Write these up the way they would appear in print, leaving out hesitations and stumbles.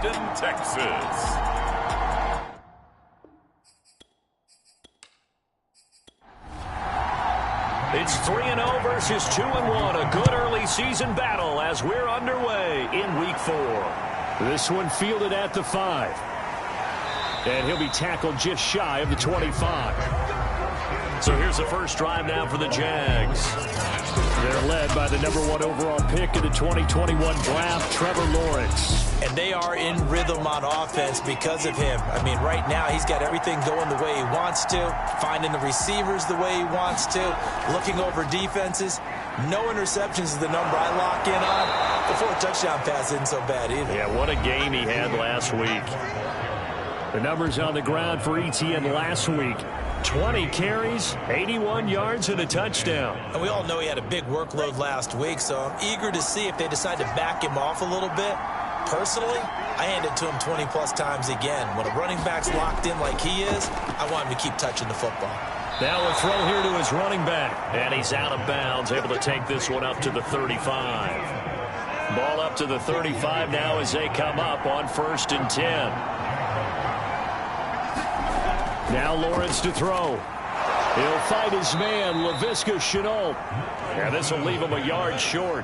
Houston, Texas. It's 3-0 versus 2-1. A good early season battle as we're underway in Week 4. This one fielded at the 5. And he'll be tackled just shy of the 25. So here's the first drive now for the Jags. They're led by the #1 overall pick in the 2021 draft, Trevor Lawrence. And they are in rhythm on offense because of him. I mean, right now he's got everything going the way he wants to, finding the receivers the way he wants to, looking over defenses. No interceptions is the number I lock in on. The 4-touchdown pass isn't so bad either. Yeah, what a game he had last week. The numbers on the ground for ETN last week. 20 carries, 81 yards, and a touchdown. And we all know he had a big workload last week, so I'm eager to see if they decide to back him off a little bit. Personally, I hand it to him 20-plus times again. When a running back's locked in like he is, I want him to keep touching the football. Now a throw here to his running back. And he's out of bounds, able to take this one up to the 35. Ball up to the 35 now as they come up on 1st and 10. Now Lawrence to throw. He'll fight his man, Laviska Shenault. And this will leave him a yard short.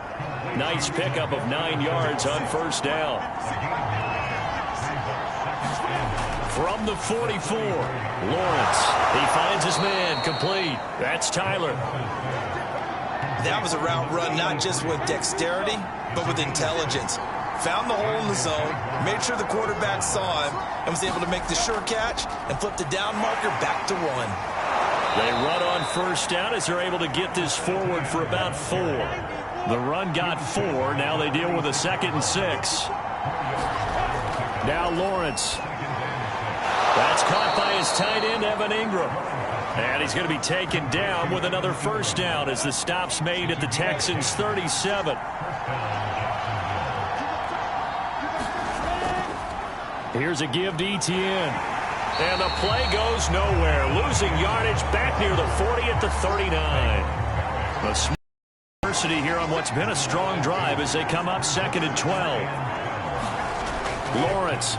Nice pickup of 9 yards on 1st down. From the 44, Lawrence. He finds his man, complete. That's Tyler. That was a route run not just with dexterity, but with intelligence. Found the hole in the zone, made sure the quarterback saw him, and was able to make the sure catch and flip the down marker back to 1. They run on 1st down as they're able to get this forward for about 4. The run got 4. Now they deal with a 2nd and 6. Now Lawrence. That's caught by his tight end, Evan Ingram. And he's going to be taken down with another 1st down as the stop's made at the Texans' 37. Here's a give to ETN. And the play goes nowhere. Losing yardage back near the 40 at the 39. A small diversity here on what's been a strong drive as they come up 2nd and 12. Lawrence.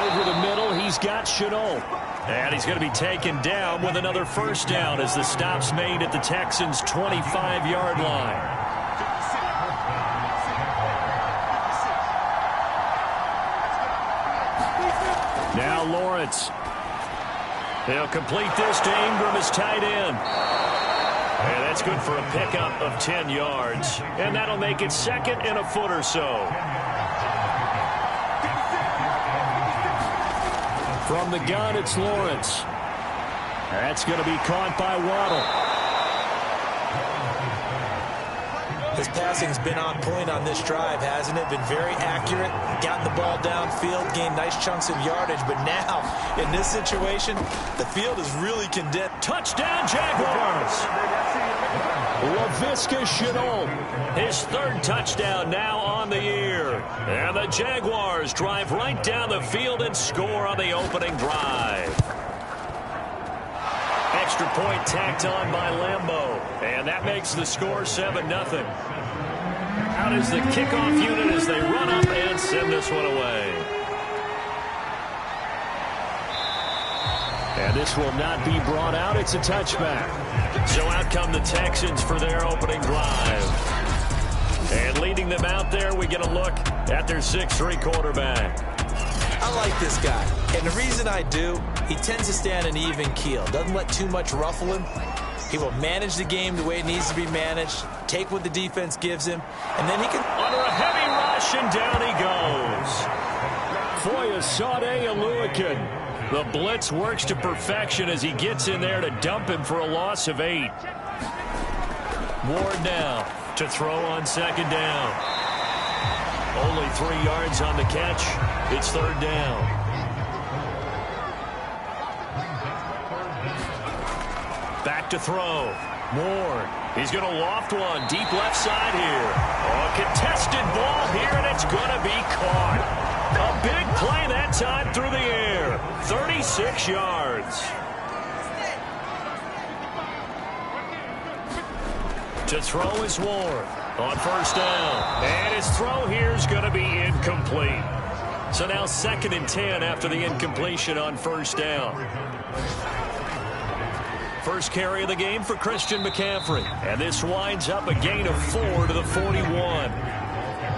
Over the middle, he's got Shenault. And he's going to be taken down with another 1st down as the stop's made at the Texans' 25-yard line. Now Lawrence. He'll complete this to Ingram as tight end. And that's good for a pickup of 10 yards. And that'll make it 2nd and a foot or so. From the gun, it's Lawrence. That's going to be caught by Waddle. His passing's been on point on this drive, hasn't it? Been very accurate, gotten the ball downfield, gained nice chunks of yardage. But now, in this situation, the field is really condensed. Touchdown, Jaguars! Laviska Shenault, his 3rd touchdown now on the year. And the Jaguars drive right down the field and score on the opening drive. Extra point tacked on by Lambeau. And that makes the score 7-0. Out is the kickoff unit as they run up and send this one away. And this will not be brought out. It's a touchback. So out come the Texans for their opening drive. And leading them out there, we get a look at their 6'3" quarterback. I like this guy. And the reason I do, he tends to stay on an even keel. Doesn't let too much ruffle him. He will manage the game the way it needs to be managed, take what the defense gives him, and then he can... Under a heavy rush, and down he goes. Foyesade Oluokun. The blitz works to perfection as he gets in there to dump him for a loss of 8. Ward now to throw on 2nd down. Only 3 yards on the catch. It's 3rd down. Back to throw. Ward. He's going to loft one. Deep left side here. Oh, contested ball here, and it's going to be caught. A big play that time through the air. 36 yards. To throw is Ward. On first down. And his throw here is going to be incomplete. So now 2nd and 10 after the incompletion on first down. First carry of the game for Christian McCaffrey. And this winds up a gain of 4 to the 41.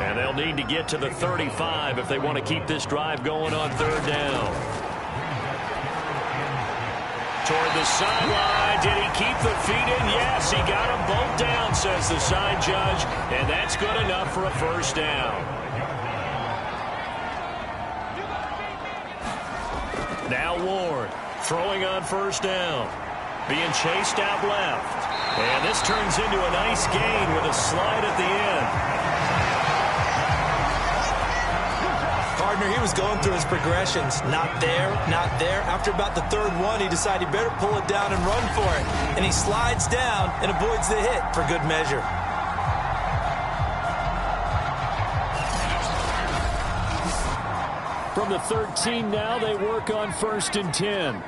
And they'll need to get to the 35 if they want to keep this drive going on 3rd down. Toward the sideline. Did he keep the feet in? Yes, he got them both down, says the side judge. And that's good enough for a first down. Now Ward throwing on first down. Being chased out left. And this turns into a nice gain with a slide at the end. Partner, he was going through his progressions. Not there, not there. After about the 3rd one, he decided he better pull it down and run for it. And he slides down and avoids the hit for good measure. From the 13 now, they work on 1st and 10.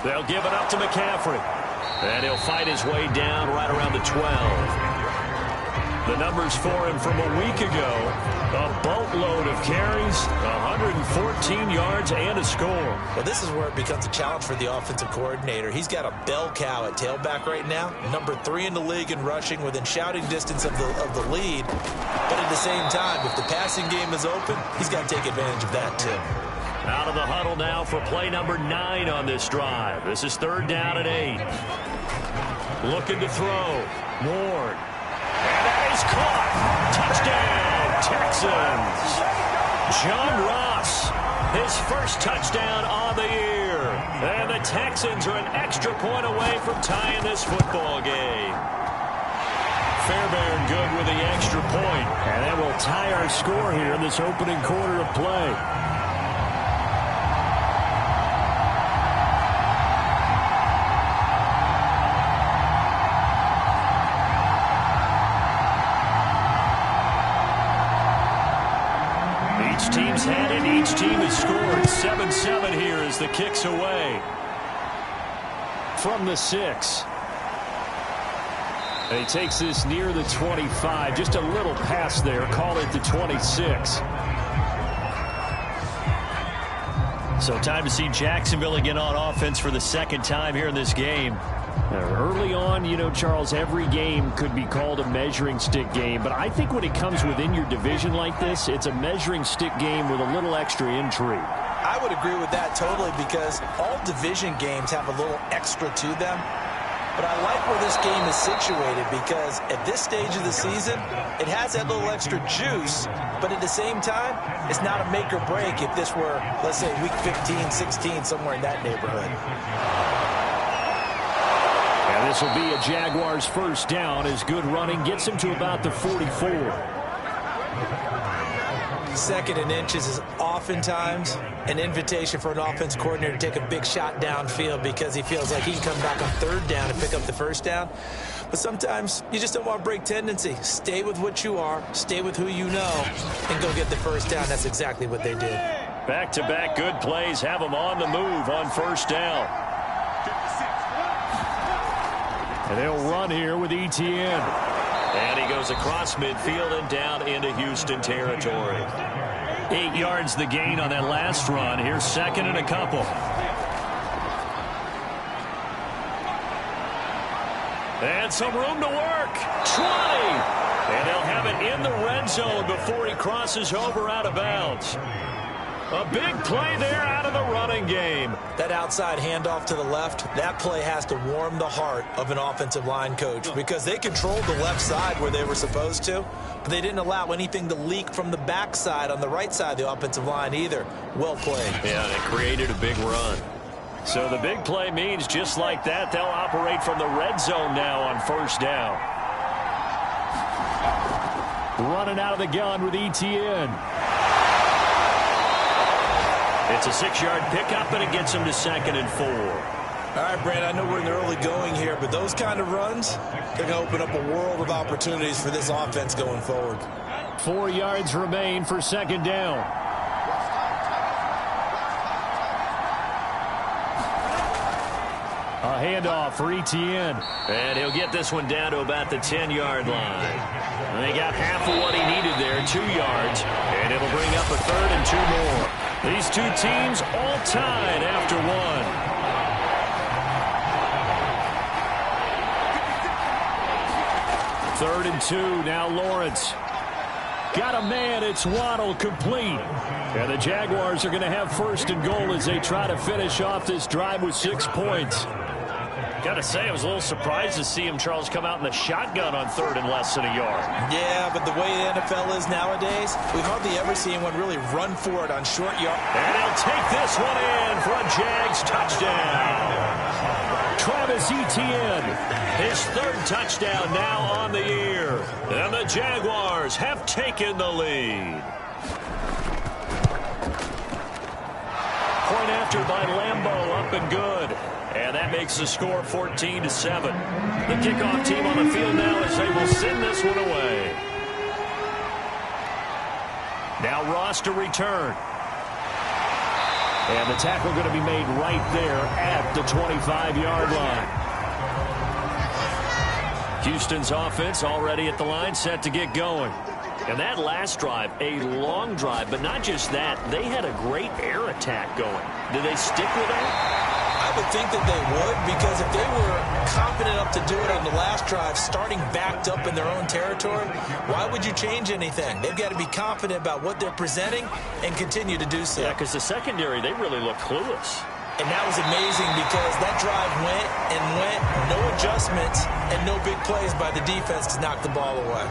They'll give it up to McCaffrey. And he'll fight his way down right around the 12. The numbers for him from a week ago, a boatload of carries, 114 yards, and a score. Well, this is where it becomes a challenge for the offensive coordinator. He's got a bell cow at tailback right now, number 3 in the league in rushing, within shouting distance of the lead. But at the same time, if the passing game is open, he's got to take advantage of that too. Out of the huddle now for play number 9 on this drive. This is 3rd down and 8. Looking to throw. Ward. And that is caught. Touchdown, Texans. John Ross, his first touchdown on the year. And the Texans are an extra point away from tying this football game. Fairbairn good with the extra point. And that will tie our score here in this opening quarter of play. Team's had it. Each team has scored 7-7 here as the kick's away. From the 6. And he takes this near the 25. Just a little pass there. Call it the 26. So time to see Jacksonville again on offense for the 2nd time here in this game. Early on, you know, Charles, every game could be called a measuring stick game. But I think when it comes within your division like this, it's a measuring stick game with a little extra intrigue. I would agree with that totally, because all division games have a little extra to them. But I like where this game is situated, because at this stage of the season, it has that little extra juice. But at the same time, it's not a make or break if this were, let's say, week 15, 16, somewhere in that neighborhood. And this will be a Jaguars first down as good running gets him to about the 44. 2nd and inches is oftentimes an invitation for an offense coordinator to take a big shot downfield, because he feels like he can come back on 3rd down and pick up the first down. But sometimes you just don't want to break tendency. Stay with what you are, stay with who you know, and go get the first down. That's exactly what they did. Back-to-back good plays have them on the move on first down. And they'll run here with Etienne. And he goes across midfield and down into Houston territory. 8 yards the gain on that last run. Here's 2nd and a couple. And some room to work. 20. And they'll have it in the red zone before he crosses over out of bounds. A big play there out of the running game. That outside handoff to the left, that play has to warm the heart of an offensive line coach, because they controlled the left side where they were supposed to, but they didn't allow anything to leak from the backside on the right side of the offensive line either. Well played. Yeah, and it created a big run. So the big play means just like that, they'll operate from the red zone now on first down. Running out of the gun with Etienne. It's a 6-yard pickup, and it gets him to 2nd and 4. All right, Brad, I know we're in the early going here, but those kind of runs, they're going to open up a world of opportunities for this offense going forward. 4 yards remain for 2nd down. A handoff for Etienne. And he'll get this one down to about the 10-yard line. And they got half of what he needed there, 2 yards. And it'll bring up a 3rd and 2 more. These two teams all tied after one. Third and 2, now Lawrence. Got a man, it's Waddle, complete. And the Jaguars are going to have 1st and goal as they try to finish off this drive with 6 points. Got to say, I was a little surprised to see him, Charles, come out in the shotgun on 3rd and less than a yard. Yeah, but the way the NFL is nowadays, we hardly ever see anyone really run for it on short yard. And he'll take this one in for a Jags touchdown. Travis Etienne, his 3rd touchdown now on the year. And the Jaguars have taken the lead. Point after by Lambeau, up and good. And that makes the score 14-7. The kickoff team on the field now as they will send this one away. Now Ross to return. And the tackle going to be made right there at the 25-yard line. Houston's offense already at the line, set to get going. And that last drive, a long drive, but not just that. They had a great air attack going. Did they stick with that? I would think that they would, because if they were confident enough to do it on the last drive, starting backed up in their own territory, why would you change anything? They've got to be confident about what they're presenting and continue to do so. Yeah, because the secondary, they really looked clueless. And that was amazing because that drive went and went, no adjustments, and no big plays by the defense to knock the ball away.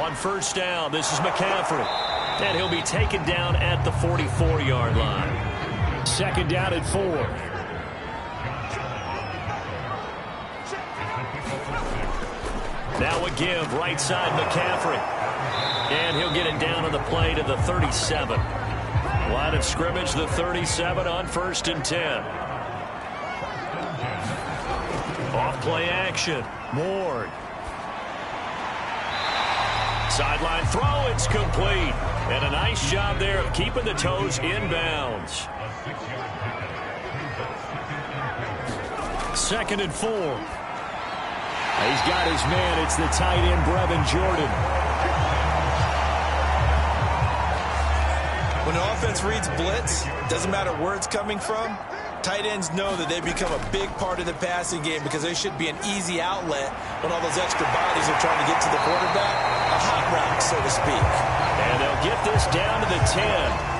On 1st down, this is McCaffrey. And he'll be taken down at the 44-yard line. 2nd down at 4. Now a give, right side McCaffrey. And he'll get it down on the play to the 37. Line of scrimmage, the 37 on 1st and 10. Off play action. Ward. Sideline throw, it's complete. And a nice job there of keeping the toes in bounds. 2nd and 4. He's got his man. It's the tight end, Brevin Jordan. When an offense reads blitz, doesn't matter where it's coming from, tight ends know that they become a big part of the passing game because they should be an easy outlet when all those extra bodies are trying to get to the quarterback. A hot route, so to speak. And they'll get this down to the 10.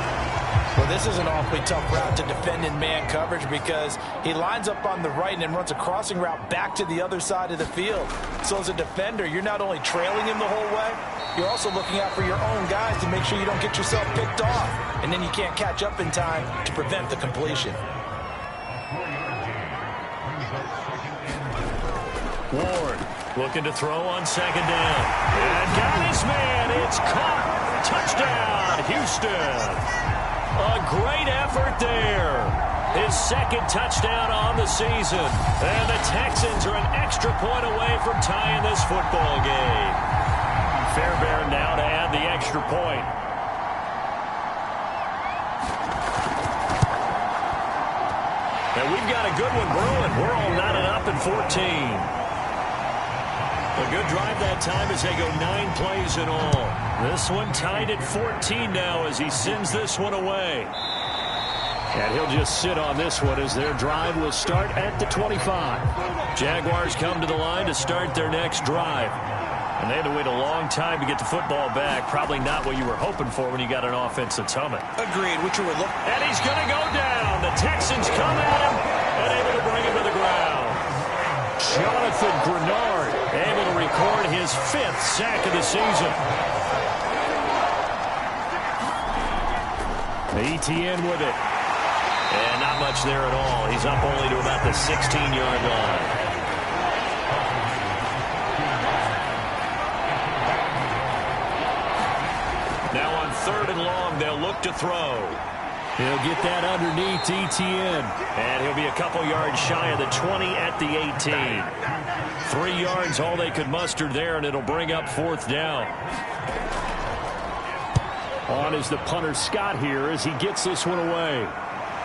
Well, this is an awfully tough route to defend in man coverage because he lines up on the right and then runs a crossing route back to the other side of the field. So as a defender, you're not only trailing him the whole way, you're also looking out for your own guys to make sure you don't get yourself picked off. And then you can't catch up in time to prevent the completion. Ward looking to throw on 2nd down. And got his man. It's caught. Touchdown, Houston. A great effort there. His 2nd touchdown on the season. And the Texans are an extra point away from tying this football game. Fairbairn now to add the extra point. And we've got a good one brewing. We're all knotted up in 14. A good drive that time as they go 9 plays in all. This one tied at 14 now as he sends this one away. And he'll just sit on this one as their drive will start at the 25. Jaguars come to the line to start their next drive. And they had to wait a long time to get the football back. Probably not what you were hoping for when you got an offense that's humming. Agreed. What you were looking. And he's going to go down. The Texans come at him and able to bring him to the ground. Jonathan Grenard able to record his 5th sack of the season. Etienne with it. And not much there at all. He's up only to about the 16-yard line. Now on 3rd and long, they'll look to throw. He'll get that underneath Etienne. And he'll be a couple yards shy of the 20 at the 18. 3 yards, all they could muster there, and it'll bring up 4th down. On is the punter Scott here as he gets this one away.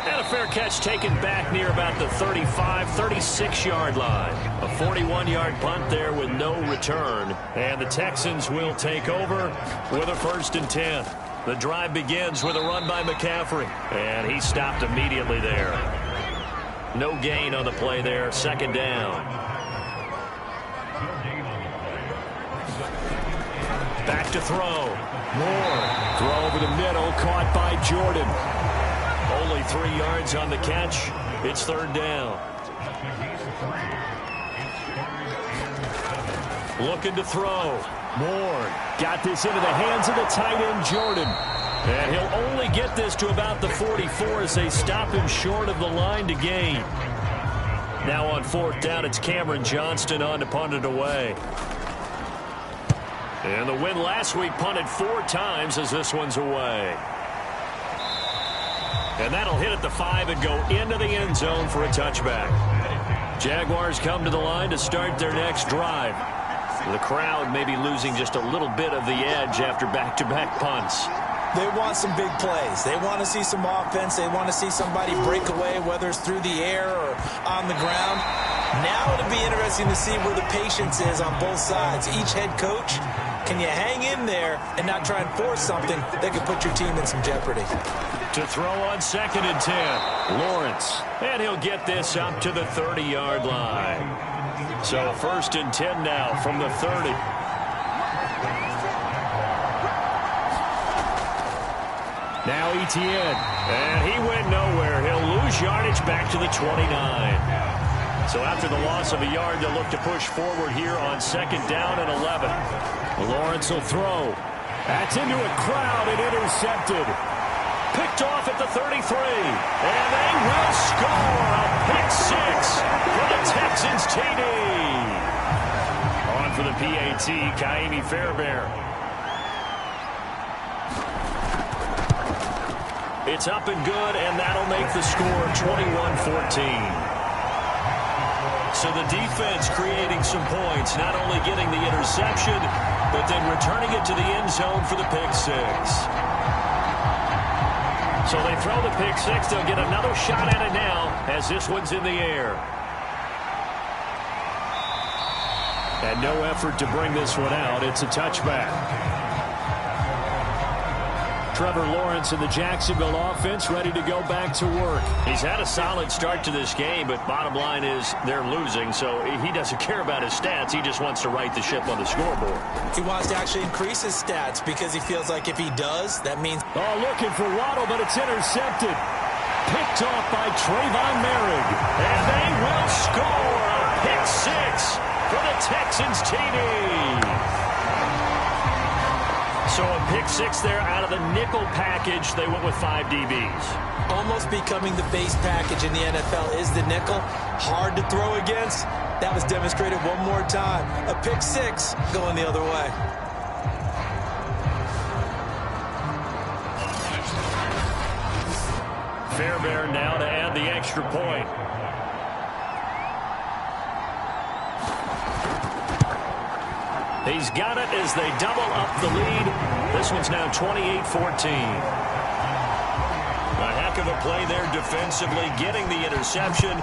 And a fair catch taken back near about the 35, 36-yard line. A 41-yard punt there with no return. And the Texans will take over with a 1st and 10. The drive begins with a run by McCaffrey. And he stopped immediately there. No gain on the play there. 2nd down. Back to throw. Moore. Throw over the middle. Caught by Jordan. Only 3 yards on the catch. It's 3rd down. Looking to throw. Moore got this into the hands of the tight end, Jordan. And he'll only get this to about the 44 as they stop him short of the line to gain. Now on 4th down, it's Cameron Johnston on to punt it away. And the win last week punted 4 times as this one's away. And that'll hit at the 5 and go into the end zone for a touchback. Jaguars come to the line to start their next drive. The crowd may be losing just a little bit of the edge after back-to-back punts. They want some big plays. They want to see some offense. They want to see somebody break away, whether it's through the air or on the ground. Now it'll be interesting to see where the patience is on both sides. Each head coach, can you hang in there and not try and force something that could put your team in some jeopardy? To throw on 2nd and 10. Lawrence. And he'll get this up to the 30-yard line. So 1st and 10 now from the 30. Now Etienne. And he went nowhere. He'll lose yardage back to the 29. So after the loss of a yard, they'll look to push forward here on 2nd down and 11. Lawrence will throw. That's into a crowd and intercepted. Picked off at the 33. And they will score a pick 6 for the Texans TD. On for the PAT, Kaimi Fairbairn. It's up and good, and that'll make the score 21-14. So the defense creating some points, not only getting the interception, but then returning it to the end zone for the pick 6. So they throw the pick 6. They'll get another shot at it now as this one's in the air. And no effort to bring this one out. It's a touchback. Trevor Lawrence and the Jacksonville offense ready to go back to work. He's had a solid start to this game, but bottom line is they're losing, so he doesn't care about his stats. He just wants to right the ship on the scoreboard. He wants to actually increase his stats because he feels like if he does, that means... Oh, looking for Waddle, but it's intercepted. Picked off by Trayvon Merrick. And they will score a pick 6 for the Texans TD. So a pick 6 there out of the nickel package. They went with 5 DBs. Almost becoming the base package in the NFL is the nickel. Hard to throw against. That was demonstrated one more time. A pick 6 going the other way. Fairbairn now to add the extra point. He's got it as they double up the lead. This one's now 28-14. A heck of a play there defensively, getting the interception,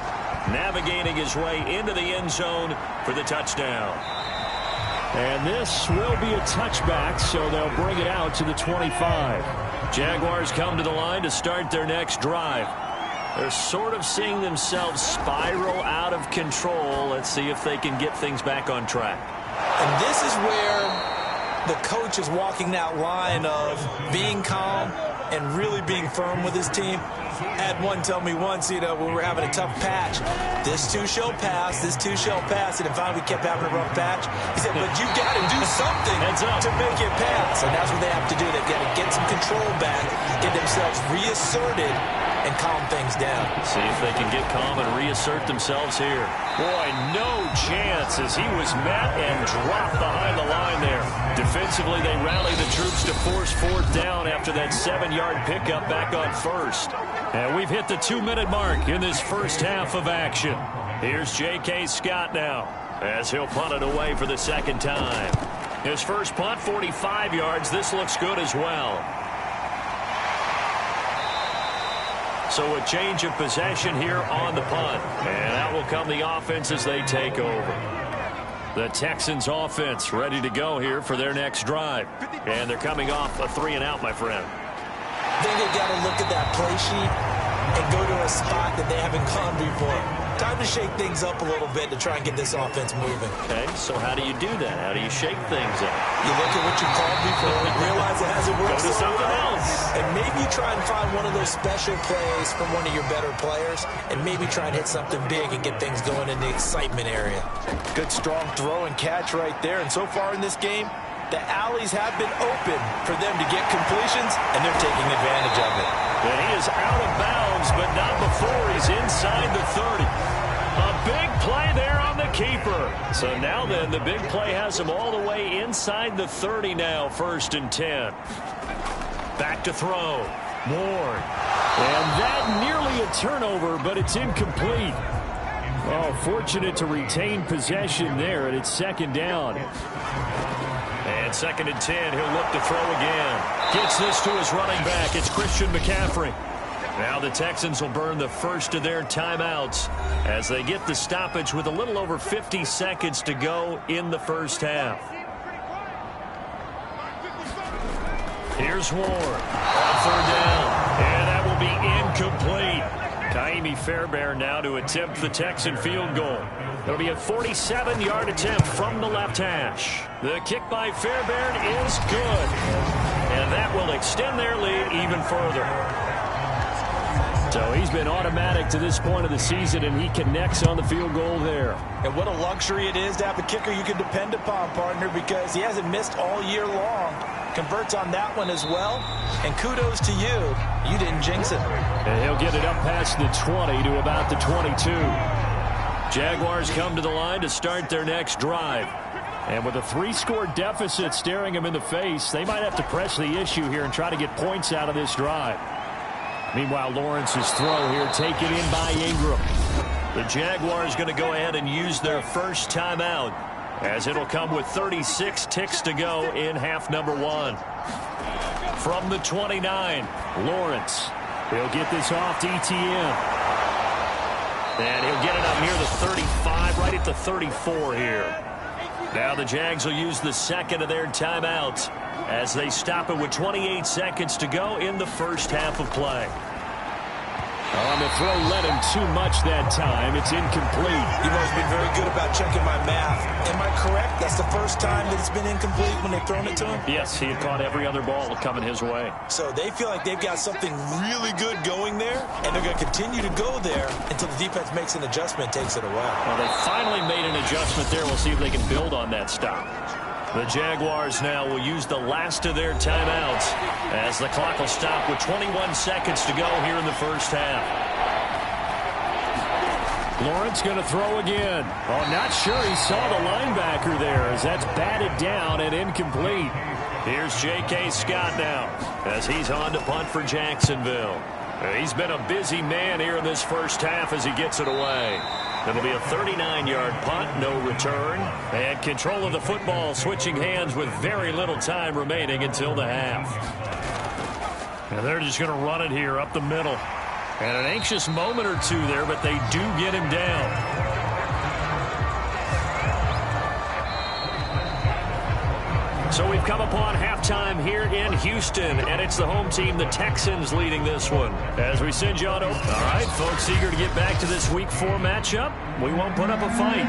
navigating his way into the end zone for the touchdown. And this will be a touchback, so they'll bring it out to the 25. Jaguars come to the line to start their next drive. They're sort of seeing themselves spiral out of control. Let's see if they can get things back on track. And this is where the coach is walking that line of being calm and really being firm with his team. I had one tell me once, when we were having a tough patch, this too shall pass, this too shall pass, and finally we kept having a rough patch. He said, but you got to do something to make it pass. And that's what they have to do. They've got to get some control back, get themselves reasserted, and calm things down. See if they can get calm and reassert themselves here. Boy, no chance as he was met and dropped behind the line there. Defensively, they rally the troops to force 4th down after that 7-yard pickup back on 1st. And we've hit the 2-minute mark in this first half of action. Here's J.K. Scott now as he'll punt it away for the second time. His first punt, 45 yards. This looks good as well. So a change of possession here on the punt. And out will come the offense as they take over. The Texans offense ready to go here for their next drive. And they're coming off a 3-and-out, my friend. I think they've got to look at that play sheet and go to a spot that they haven't gone before. Time to shake things up a little bit to try and get this offense moving. Okay, so how do you do that? How do you shake things up? You look at what you called before, realize it hasn't worked. Go to something else. And maybe you try and find one of those special plays from one of your better players, and maybe try and hit something big and get things going in the excitement area. Good, strong throw and catch right there. And so far in this game, the alleys have been open for them to get completions, and they're taking advantage of it. And he is out of bounds, but not before he's inside the 30. A big play there on the keeper. So now then, the big play has him all the way inside the 30 now, 1st and 10. Back to throw. Ward. And that nearly a turnover, but it's incomplete. Oh, fortunate to retain possession there, and it's 2nd down. And 2nd and 10, he'll look to throw again. Gets this to his running back. It's Christian McCaffrey. Now the Texans will burn the first of their timeouts as they get the stoppage with a little over 50 seconds to go in the first half. Here's Ward on 3rd down. And that will be incomplete. Kaimi Fairbairn now to attempt the Texan field goal. It'll be a 47-yard attempt from the left hash. The kick by Fairbairn is good. And that will extend their lead even further. So he's been automatic to this point of the season, and he connects on the field goal there. And what a luxury it is to have a kicker you can depend upon, partner, because he hasn't missed all year long. Converts on that one as well. And kudos to you. You didn't jinx it. And he'll get it up past the 20 to about the 22. Jaguars come to the line to start their next drive. And with a 3-score deficit staring them in the face, they might have to press the issue here and try to get points out of this drive. Meanwhile, Lawrence's throw here taken in by Ingram. The Jaguars going to go ahead and use their first timeout, as it'll come with 36 ticks to go in half number 1. From the 29, Lawrence. He'll get this off to ETN. And he'll get it up near the 35, right at the 34 here. Now the Jags will use the second of their timeouts as they stop it with 28 seconds to go in the first half of play. On the throw, led him too much that time. It's incomplete. You've always been very good about checking my math. Am I correct? That's the first time that it's been incomplete when they've thrown it to him? Yes, he had caught every other ball coming his way. So they feel like they've got something really good going there, and they're going to continue to go there until the defense makes an adjustment, takes it away. Well, they finally made an adjustment there. We'll see if they can build on that stop. The Jaguars now will use the last of their timeouts as the clock will stop with 21 seconds to go here in the first half. Lawrence going to throw again. Oh, not sure he saw the linebacker there as that's batted down and incomplete. Here's J.K. Scott now as he's on to punt for Jacksonville. He's been a busy man here in this first half as he gets it away. It'll be a 39-yard punt, no return. And control of the football switching hands with very little time remaining until the half. And they're just going to run it here up the middle. And an anxious moment or two there, but they do get him down. So we've come upon halftime here in Houston, and it's the home team, the Texans, leading this one. As we send you on over. All right, folks, eager to get back to this Week 4 matchup. We won't put up a fight.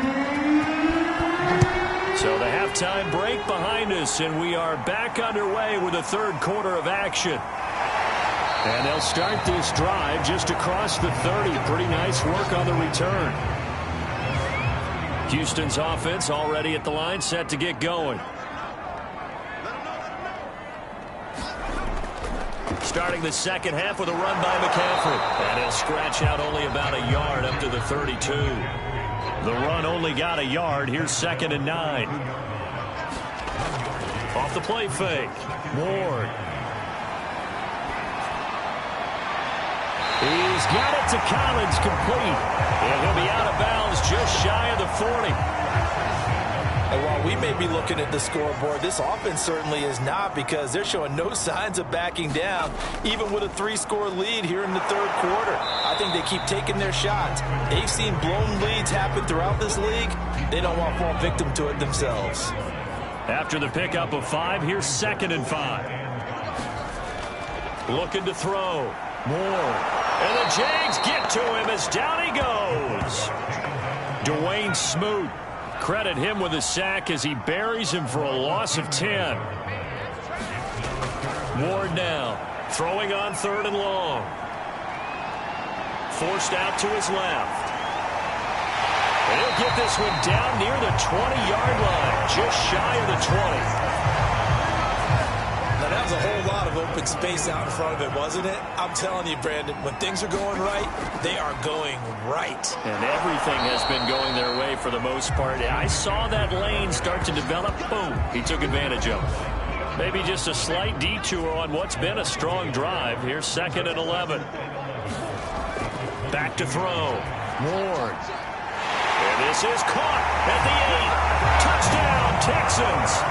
So the halftime break behind us, and we are back underway with the third quarter of action. And they'll start this drive just across the 30. Pretty nice work on the return. Houston's offense already at the line, set to get going. Starting the second half with a run by McCaffrey. And he'll scratch out only about a yard up to the 32. The run only got a yard. Here's 2nd and 9. Off the play fake. Ward. He's got it to Collins, complete. And he'll be out of bounds just shy of the 40. And while we may be looking at the scoreboard, this offense certainly is not, because they're showing no signs of backing down, even with a 3-score lead here in the third quarter. I think they keep taking their shots. They've seen blown leads happen throughout this league. They don't want to fall victim to it themselves. After the pickup of 5, here's 2nd and 5. Looking to throw. Moore. And the Jags get to him as down he goes. Dwayne Smoot. Credit him with a sack as he buries him for a loss of 10. Ward now. Throwing on 3rd and long. Forced out to his left. And he'll get this one down near the 20-yard line, just shy of the 20. Now, that was a whole lot of open space out in front of it, wasn't it? I'm telling you, Brandon, when things are going right, they are going right. And everything has been going their way for the most part. I saw that lane start to develop. Boom. He took advantage of it. Maybe just a slight detour on what's been a strong drive. Here's 2nd and 11. Back to throw. Ward. And this is caught at the 8. Touchdown, Texans.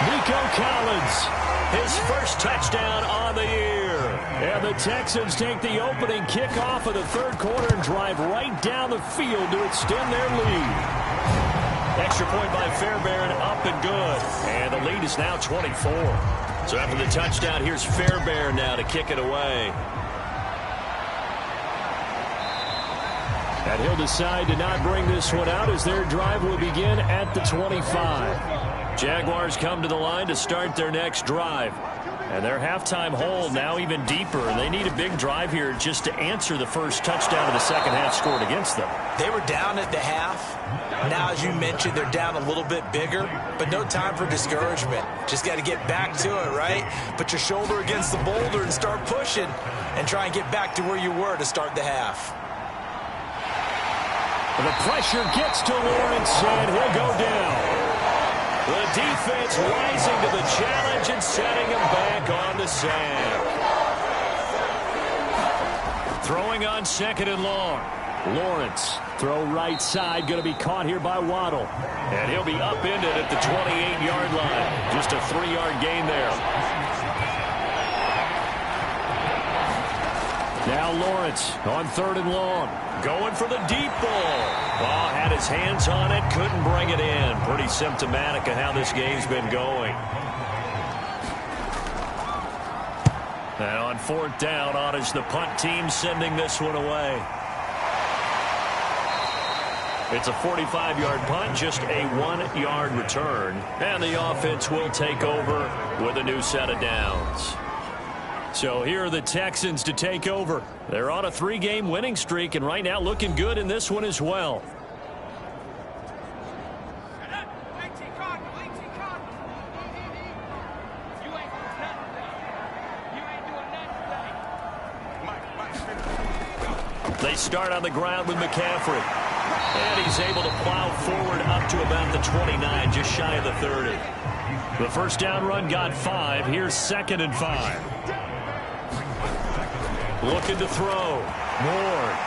Nico Collins, his first touchdown on the year. And the Texans take the opening kickoff of the third quarter and drive right down the field to extend their lead. Extra point by Fairbairn, up and good. And the lead is now 24. So after the touchdown, here's Fairbairn now to kick it away. And he'll decide to not bring this one out as their drive will begin at the 25. Jaguars come to the line to start their next drive. And their halftime hole now even deeper. They need a big drive here just to answer the first touchdown of the second half scored against them. They were down at the half. Now, as you mentioned, they're down a little bit bigger, but no time for discouragement. Just got to get back to it, right? Put your shoulder against the boulder and start pushing and try and get back to where you were to start the half. The pressure gets to Lawrence, and he'll go down. The defense rising to the challenge and setting him back on the sack. Throwing on 2nd and long. Lawrence, throw right side, going to be caught here by Waddle. And he'll be upended at the 28-yard line. Just a 3-yard gain there. Now Lawrence on 3rd and long. Going for the deep ball. Oh, had his hands on it, couldn't bring it in. Pretty symptomatic of how this game's been going. And on 4th down, on is the punt team sending this one away. It's a 45-yard punt, just a 1-yard return. And the offense will take over with a new set of downs. So here are the Texans to take over. They're on a 3-game winning streak, and right now looking good in this one as well. They start on the ground with McCaffrey. And he's able to plow forward up to about the 29, just shy of the 30. The first down run got 5. Here's 2nd and 5. Looking to throw. Ward.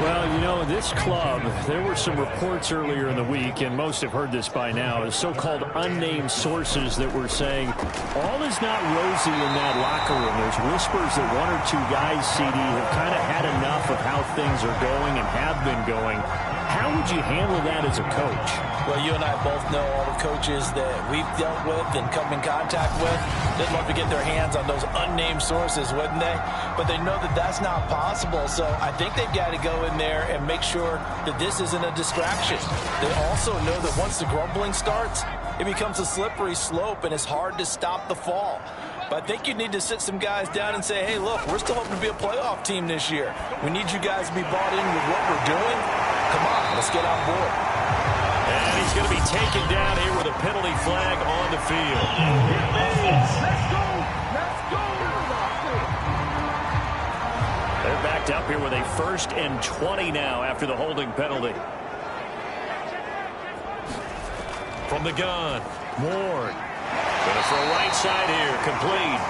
Well, you know, this club, there were some reports earlier in the week, and most have heard this by now, the so-called unnamed sources that were saying all is not rosy in that locker room. There's whispers that 1 or 2 guys, CD, have kind of had enough of how things are going and have been going. How would you handle that as a coach? Well, you and I both know all the coaches that we've dealt with and come in contact with. They'd love to get their hands on those unnamed sources, wouldn't they? But they know that that's not possible, so I think they've got to go in there and make sure that this isn't a distraction. They also know that once the grumbling starts, it becomes a slippery slope, and it's hard to stop the fall. But I think you need to sit some guys down and say, hey, look, we're still hoping to be a playoff team this year. We need you guys to be bought in with what we're doing. Come on, let's get on board. And he's going to be taken down here with a penalty flag on the field. They're backed up here with a 1st and 20 now after the holding penalty. From From the gun, Ward. Gonna throw right side here, complete.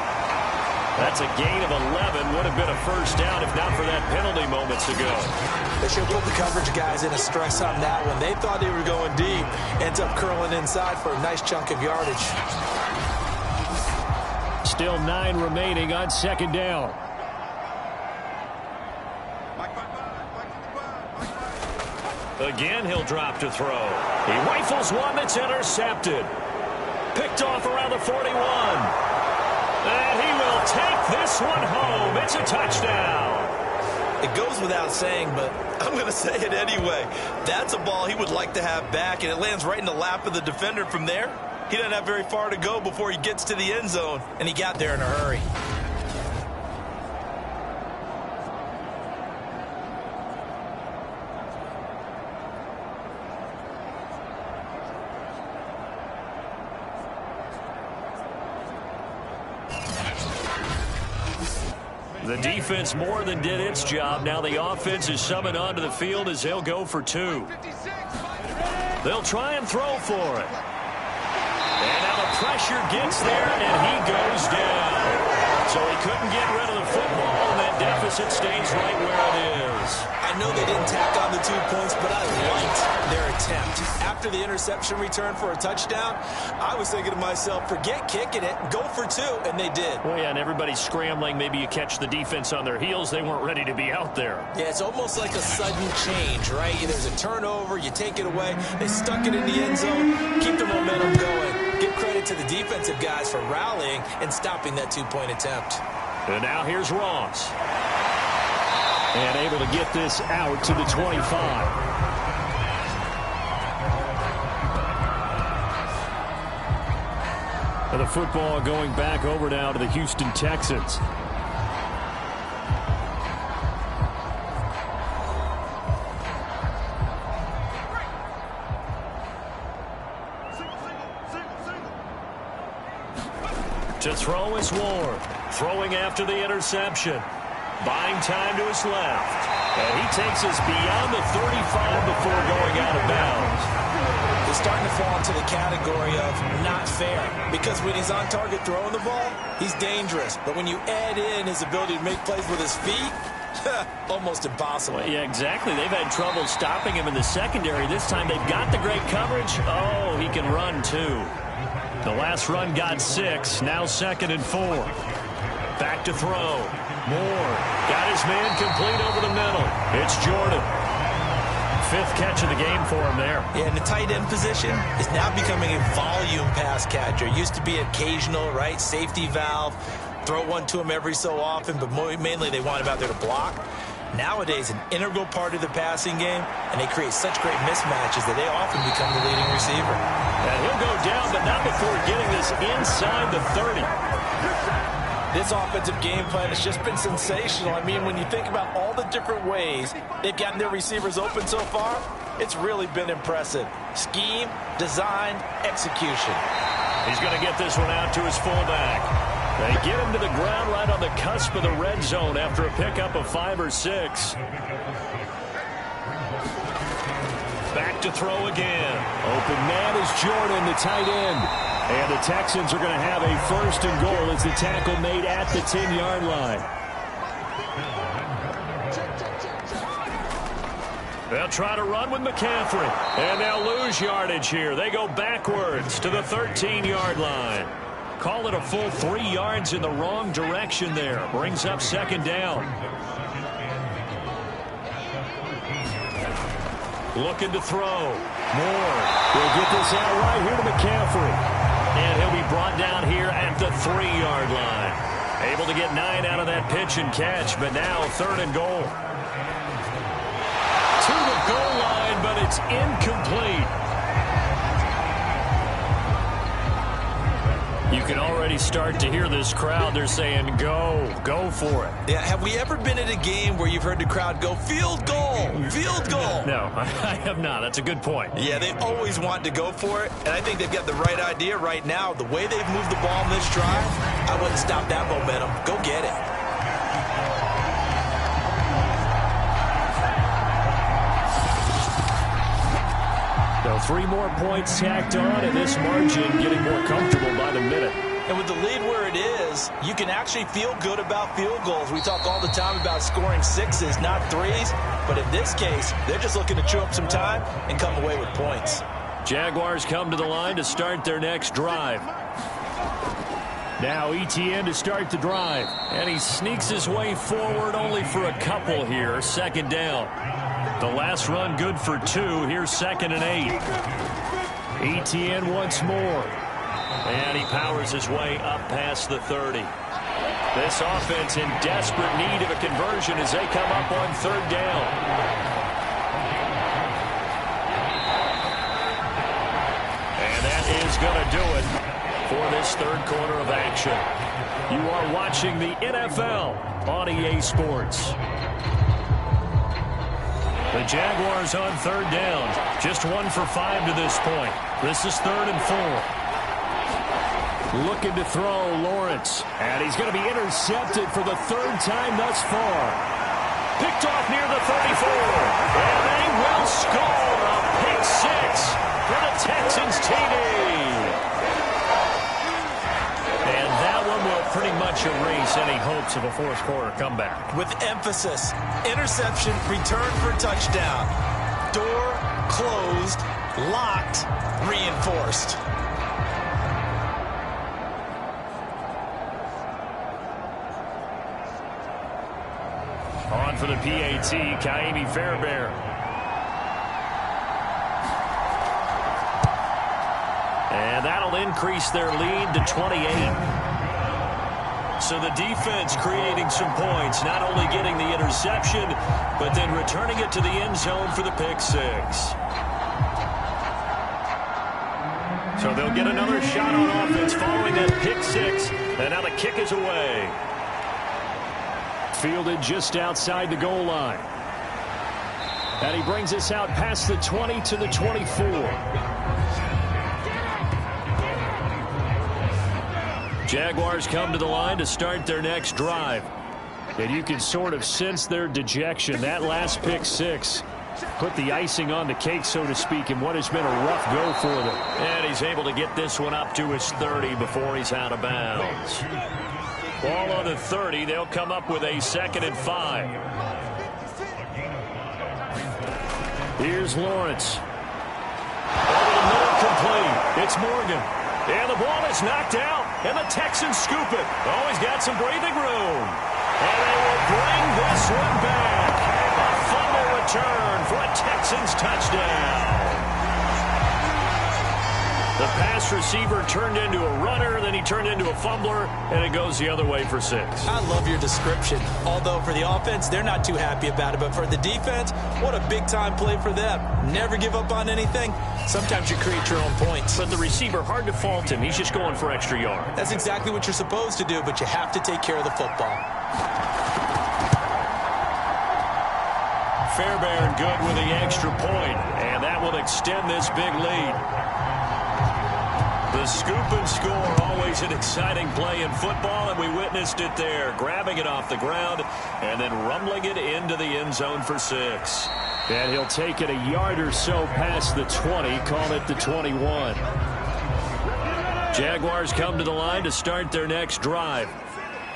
That's a gain of 11. Would have been a first down if not for that penalty moments ago. They should put the coverage guys in a stress on that one. They thought they were going deep. Ends up curling inside for a nice chunk of yardage. Still 9 remaining on second down. Again, he'll drop to throw. He rifles one that's intercepted. Picked off around the 41. And he will take this one home. It's a touchdown. It goes without saying, but I'm going to say it anyway. That's a ball he would like to have back, and it lands right in the lap of the defender from there. He doesn't have very far to go before he gets to the end zone, and he got there in a hurry. The defense more than did its job. Now the offense is summoned onto the field as they'll go for 2. They'll try and throw for it. And now the pressure gets there, and he goes down. So he couldn't get rid of the football, and that deficit stays right where it is. I know they didn't tack on the 2 points, but I liked their attempt. After the interception return for a touchdown, I was thinking to myself, forget kicking it, go for 2, and they did. Well, yeah, and everybody's scrambling. Maybe you catch the defense on their heels. They weren't ready to be out there. Yeah, it's almost like a sudden change, right? There's a turnover, you take it away, they stuck it in the end zone, keep the momentum going. Give credit to the defensive guys for rallying and stopping that 2-point attempt. And now here's Ross. And able to get this out to the 25. And the football going back over now to the Houston Texans. To throw is Ward. Throwing after the interception. Buying time to his left. And he takes us beyond the 35 before going out of bounds. He's starting to fall into the category of not fair. Because when he's on target throwing the ball, he's dangerous. But when you add in his ability to make plays with his feet, almost impossible. Well, yeah, exactly. They've had trouble stopping him in the secondary. This time they've got the great coverage. Oh, he can run too. The last run got 6. Now 2nd and 4. Back to throw. Moore got his man complete over the middle. It's Jordan. 5th catch of the game for him there. Yeah, and the tight end position is now becoming a volume pass catcher. Used to be occasional, right? Safety valve. Throw one to him every so often, but mainly they want him out there to block. Nowadays, an integral part of the passing game, and they create such great mismatches that they often become the leading receiver. And he'll go down, but not before getting this inside the 30. This offensive game plan has just been sensational. I mean, when you think about all the different ways they've gotten their receivers open so far, it's really been impressive. Scheme, design, execution. He's going to get this one out to his fullback. They get him to the ground right on the cusp of the red zone after a pickup of 5 or 6. Back to throw again. Open man is Jordan, the tight end. And the Texans are going to have a 1st and goal as the tackle made at the 10-yard line. They'll try to run with McCaffrey. And they'll lose yardage here. They go backwards to the 13-yard line. Call it a full 3 yards in the wrong direction there. Brings up 2nd down. Looking to throw. Moore will get this out right here to McCaffrey. And he'll be brought down here at the 3-yard line. Able to get 9 out of that pitch and catch, but now 3rd and goal. To the goal line, but it's incomplete. You can already start to hear this crowd. They're saying, go for it. Yeah, have we ever been at a game where you've heard the crowd go, field goal, field goal? No, I have not. That's a good point. Yeah, they always want to go for it, and I think they've got the right idea right now. The way they've moved the ball in this drive, I wouldn't stop that momentum. Go get it. The So 3 more points tacked on, and this margin getting more comfortable by the minute. And with the lead where it is, you can actually feel good about field goals. We talk all the time about scoring 6s, not 3s. But in this case, they're just looking to chew up some time and come away with points. Jaguars come to the line to start their next drive. Now Etienne to start the drive. And he sneaks his way forward only for a couple here. 2nd down. The last run good for 2. Here's 2nd and 8. Etienne once more. And he powers his way up past the 30. This offense in desperate need of a conversion as they come up on 3rd down. And that is going to do it for this 3rd quarter of action. You are watching the NFL on EA Sports. The Jaguars on 3rd down. Just 1 for 5 to this point. This is 3rd and 4. Looking to throw, Lawrence. And he's going to be intercepted for the 3rd time thus far. Picked off near the 34. And they will score a pick 6 for the Texans TD. And that one will pretty much erase any hopes of a 4th quarter comeback. With emphasis, interception, return for touchdown. Door closed, locked, reinforced. On for the PAT, Kaimi Fairbairn. And that'll increase their lead to 28. So the defense creating some points, not only getting the interception, but then returning it to the end zone for the pick 6. So they'll get another shot on offense following that pick 6. And now the kick is away. Fielded just outside the goal line. And he brings us out past the 20 to the 24. Jaguars come to the line to start their next drive. And you can sort of sense their dejection. That last pick 6 put the icing on the cake, so to speak, in what has been a rough go for them. And he's able to get this one up to his 30 before he's out of bounds. Ball on the 30. They'll come up with a 2nd and 5. Here's Lawrence. Over the middle, complete. It's Morgan. And the ball is knocked out. And the Texans scoop it. Oh, he's got some breathing room. And they will bring this one back. A fumble return for a Texans touchdown. The pass receiver turned into a runner, then he turned into a fumbler, and it goes the other way for 6. I love your description. Although for the offense, they're not too happy about it. But for the defense, what a big-time play for them. Never give up on anything. Sometimes you create your own points. But the receiver, hard to fault him. He's just going for extra yard. That's exactly what you're supposed to do, but you have to take care of the football. Fairbairn good with the extra point, and that will extend this big lead. The scoop and score, always an exciting play in football, and we witnessed it there. Grabbing it off the ground and then rumbling it into the end zone for 6. And he'll take it a yard or so past the 20, call it the 21. Jaguars come to the line to start their next drive.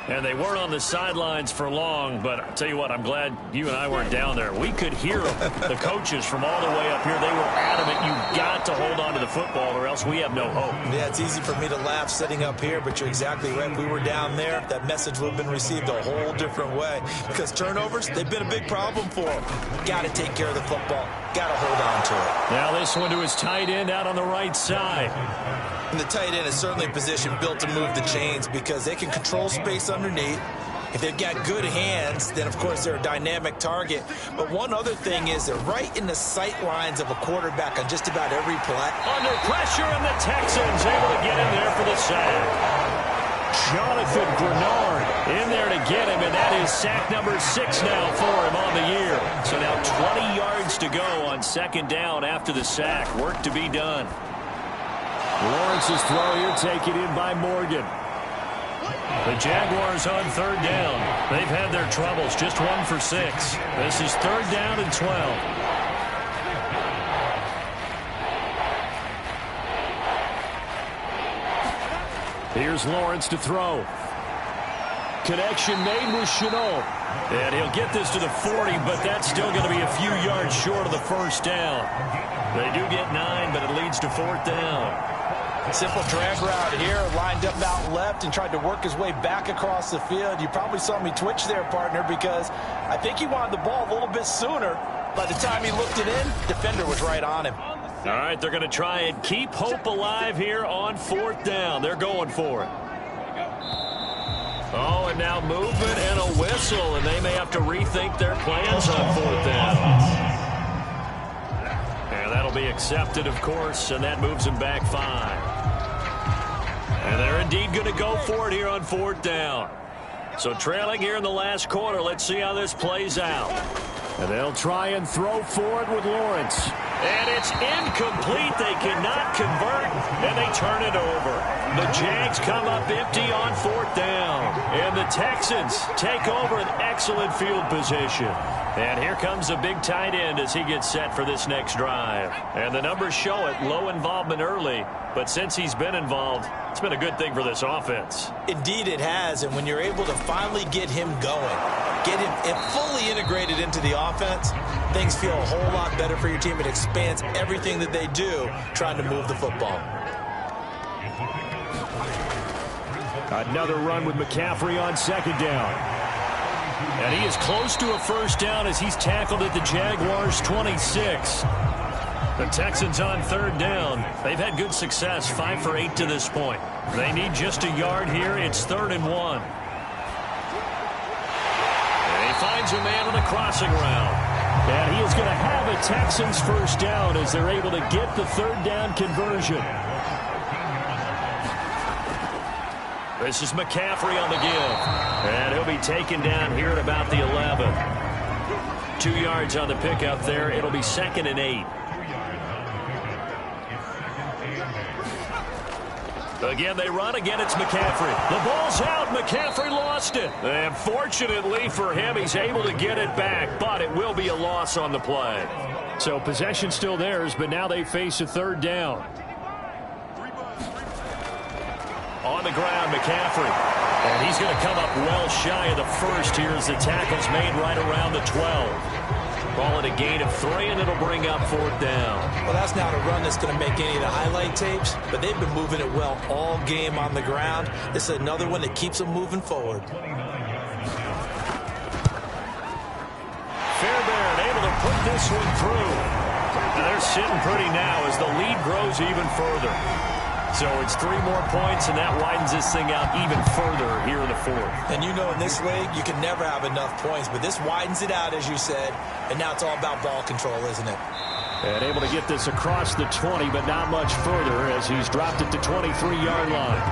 And they weren't on the sidelines for long, but I'll tell you what, I'm glad you and I weren't down there. We could hear them, the coaches from all the way up here. They were adamant, you've got to hold on to the football or else we have no hope. Yeah, it's easy for me to laugh sitting up here, but you're exactly right. We were down there. That message would have been received a whole different way because turnovers, they've been a big problem for them. Got to take care of the football. Got to hold on to it. Now this one to his tight end out on the right side. And the tight end is certainly a position built to move the chains because they can control space underneath. If they've got good hands, then, of course, they're a dynamic target. But one other thing is they're right in the sight lines of a quarterback on just about every play. Under pressure, and the Texans able to get in there for the sack. Jonathan Grenard in there to get him, and that is sack number 6 now for him on the year. So now 20 yards to go on 2nd down after the sack. Work to be done. Lawrence's throw here taken in by Morgan. The Jaguars on 3rd down. They've had their troubles, just 1 for 6. This is 3rd down and 12. Here's Lawrence to throw. Connection made with Chenault. And he'll get this to the 40, but that's still going to be a few yards short of the first down. They do get 9, but it leads to 4th down. Simple drag route here, lined up out left and tried to work his way back across the field. You probably saw me twitch there, partner, because I think he wanted the ball a little bit sooner. By the time he looked it in, defender was right on him. All right, they're going to try and keep hope alive here on 4th down. They're going for it. Oh, and now movement and a whistle, and they may have to rethink their plans on 4th down. And that'll be accepted, of course, and that moves them back 5. And they're indeed going to go for it here on 4th down. So trailing here in the last quarter, let's see how this plays out. And they'll try and throw forward with Lawrence. And it's incomplete. They cannot convert, and they turn it over. The Jags come up empty on 4th down. And the Texans take over an excellent field position. And here comes a big tight end as he gets set for this next drive. And the numbers show it, low involvement early. But since he's been involved, it's been a good thing for this offense. Indeed it has, and when you're able to finally get him going, get him fully integrated into the offense, things feel a whole lot better for your team. It expands everything that they do trying to move the football. Another run with McCaffrey on 2nd down. And he is close to a first down as he's tackled at the Jaguars' 26. The Texans on 3rd down. They've had good success, 5 for 8 to this point. They need just a yard here. It's 3rd and 1. And he finds a man on the crossing route. And he is going to have a Texans first down as they're able to get the 3rd down conversion. This is McCaffrey on the give. And he'll be taken down here at about the 11. 2 yards on the pickup there. It'll be 2nd and 8. Again, they run. Again, it's McCaffrey. The ball's out. McCaffrey lost it. And fortunately for him, he's able to get it back, but it will be a loss on the play. So possession still theirs, but now they face a 3rd down. On the ground, McCaffrey. And he's going to come up well shy of the first here as the tackle's made right around the 12. Ball at a gain of 3, and it'll bring up 4th down. Well, that's not a run that's going to make any of the highlight tapes, but they've been moving it well all game on the ground. This is another one that keeps them moving forward. Fairbairn able to put this one through. And they're sitting pretty now as the lead grows even further. So it's 3 more points, and that widens this thing out even further here in the 4th. And you know, in this league, you can never have enough points, but this widens it out, as you said, and now it's all about ball control, isn't it? And able to get this across the 20, but not much further as he's dropped it to 23-yard line.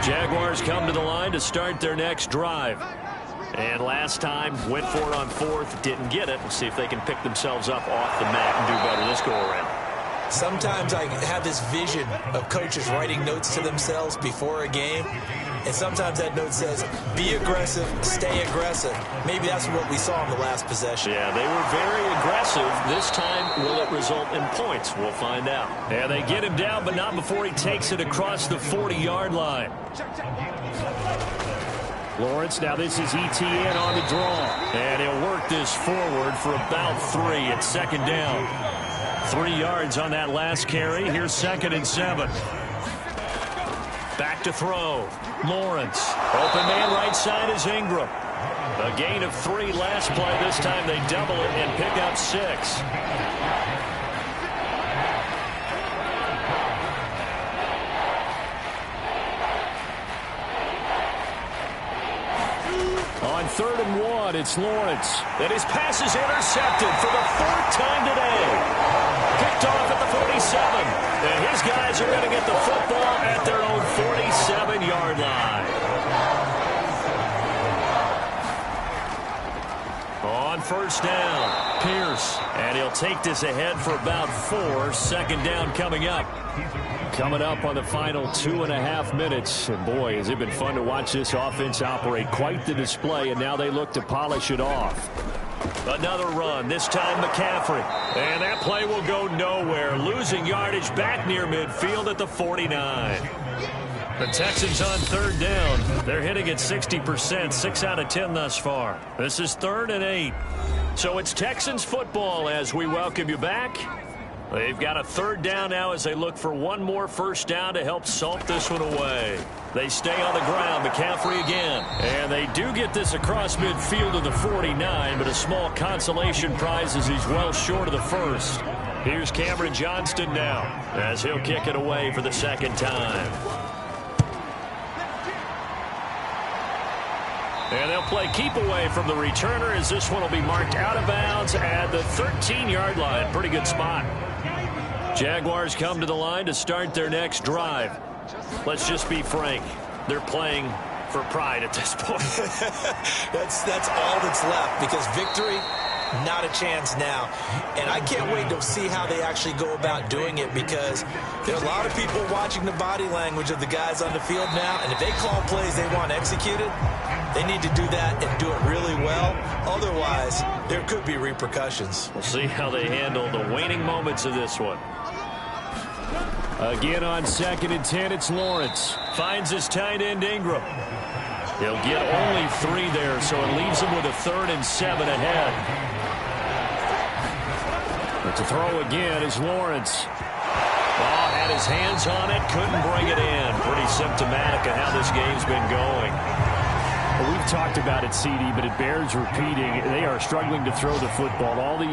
Jaguars come to the line to start their next drive. And last time, went for it on 4th, didn't get it. We'll see if they can pick themselves up off the mat and do better this go-around. Sometimes I have this vision of coaches writing notes to themselves before a game, and sometimes that note says, be aggressive, stay aggressive. Maybe that's what we saw in the last possession. Yeah, they were very aggressive. This time, will it result in points? We'll find out. And they get him down, but not before he takes it across the 40-yard line. Lawrence, now this is ETN on the draw. And he'll work this forward for about 3 at 2nd down. 3 yards on that last carry. Here's 2nd and 7. Back to throw. Lawrence. Open man right side is Ingram. A gain of 3 last play. This time they double it and pick up 6. On 3rd and 1, it's Lawrence. And his pass is intercepted for the 4th time today. Picked off at the 47. And his guys are going to get the football at their own 47-yard line. On 1st down, Pierce. And he'll take this ahead for about 4. 2nd down coming up. Coming up on the final 2.5 minutes. And boy, has it been fun to watch this offense operate. Quite the display, and now they look to polish it off. Another run, this time McCaffrey. And that play will go nowhere. Losing yardage back near midfield at the 49. The Texans on third down. They're hitting at 60%, 6 out of 10 thus far. This is 3rd and 8. So it's Texans football as we welcome you back. They've got a 3rd down now as they look for one more first down to help salt this one away. They stay on the ground. McCaffrey again. And they do get this across midfield of the 49, but a small consolation prize as he's well short of the first. Here's Cameron Johnston now as he'll kick it away for the 2nd time. And they'll play keep away from the returner as this one will be marked out of bounds at the 13-yard line. Pretty good spot. Jaguars come to the line to start their next drive. Let's just be frank. They're playing for pride at this point. That's all that's left because victory, not a chance now. And I can't wait to see how they actually go about doing it because there are a lot of people watching the body language of the guys on the field now. And if they call plays they want executed, they need to do that and do it really well. Otherwise, there could be repercussions. We'll see how they handle the waning moments of this one. Again on 2nd and 10, it's Lawrence. Finds his tight end Ingram. He'll get only 3 there, so it leaves him with a 3rd and 7 ahead. But to throw again is Lawrence. Oh, had his hands on it, couldn't bring it in. Pretty symptomatic of how this game's been going. Well, we've talked about it, CD, but it bears repeating. They are struggling to throw the football. All the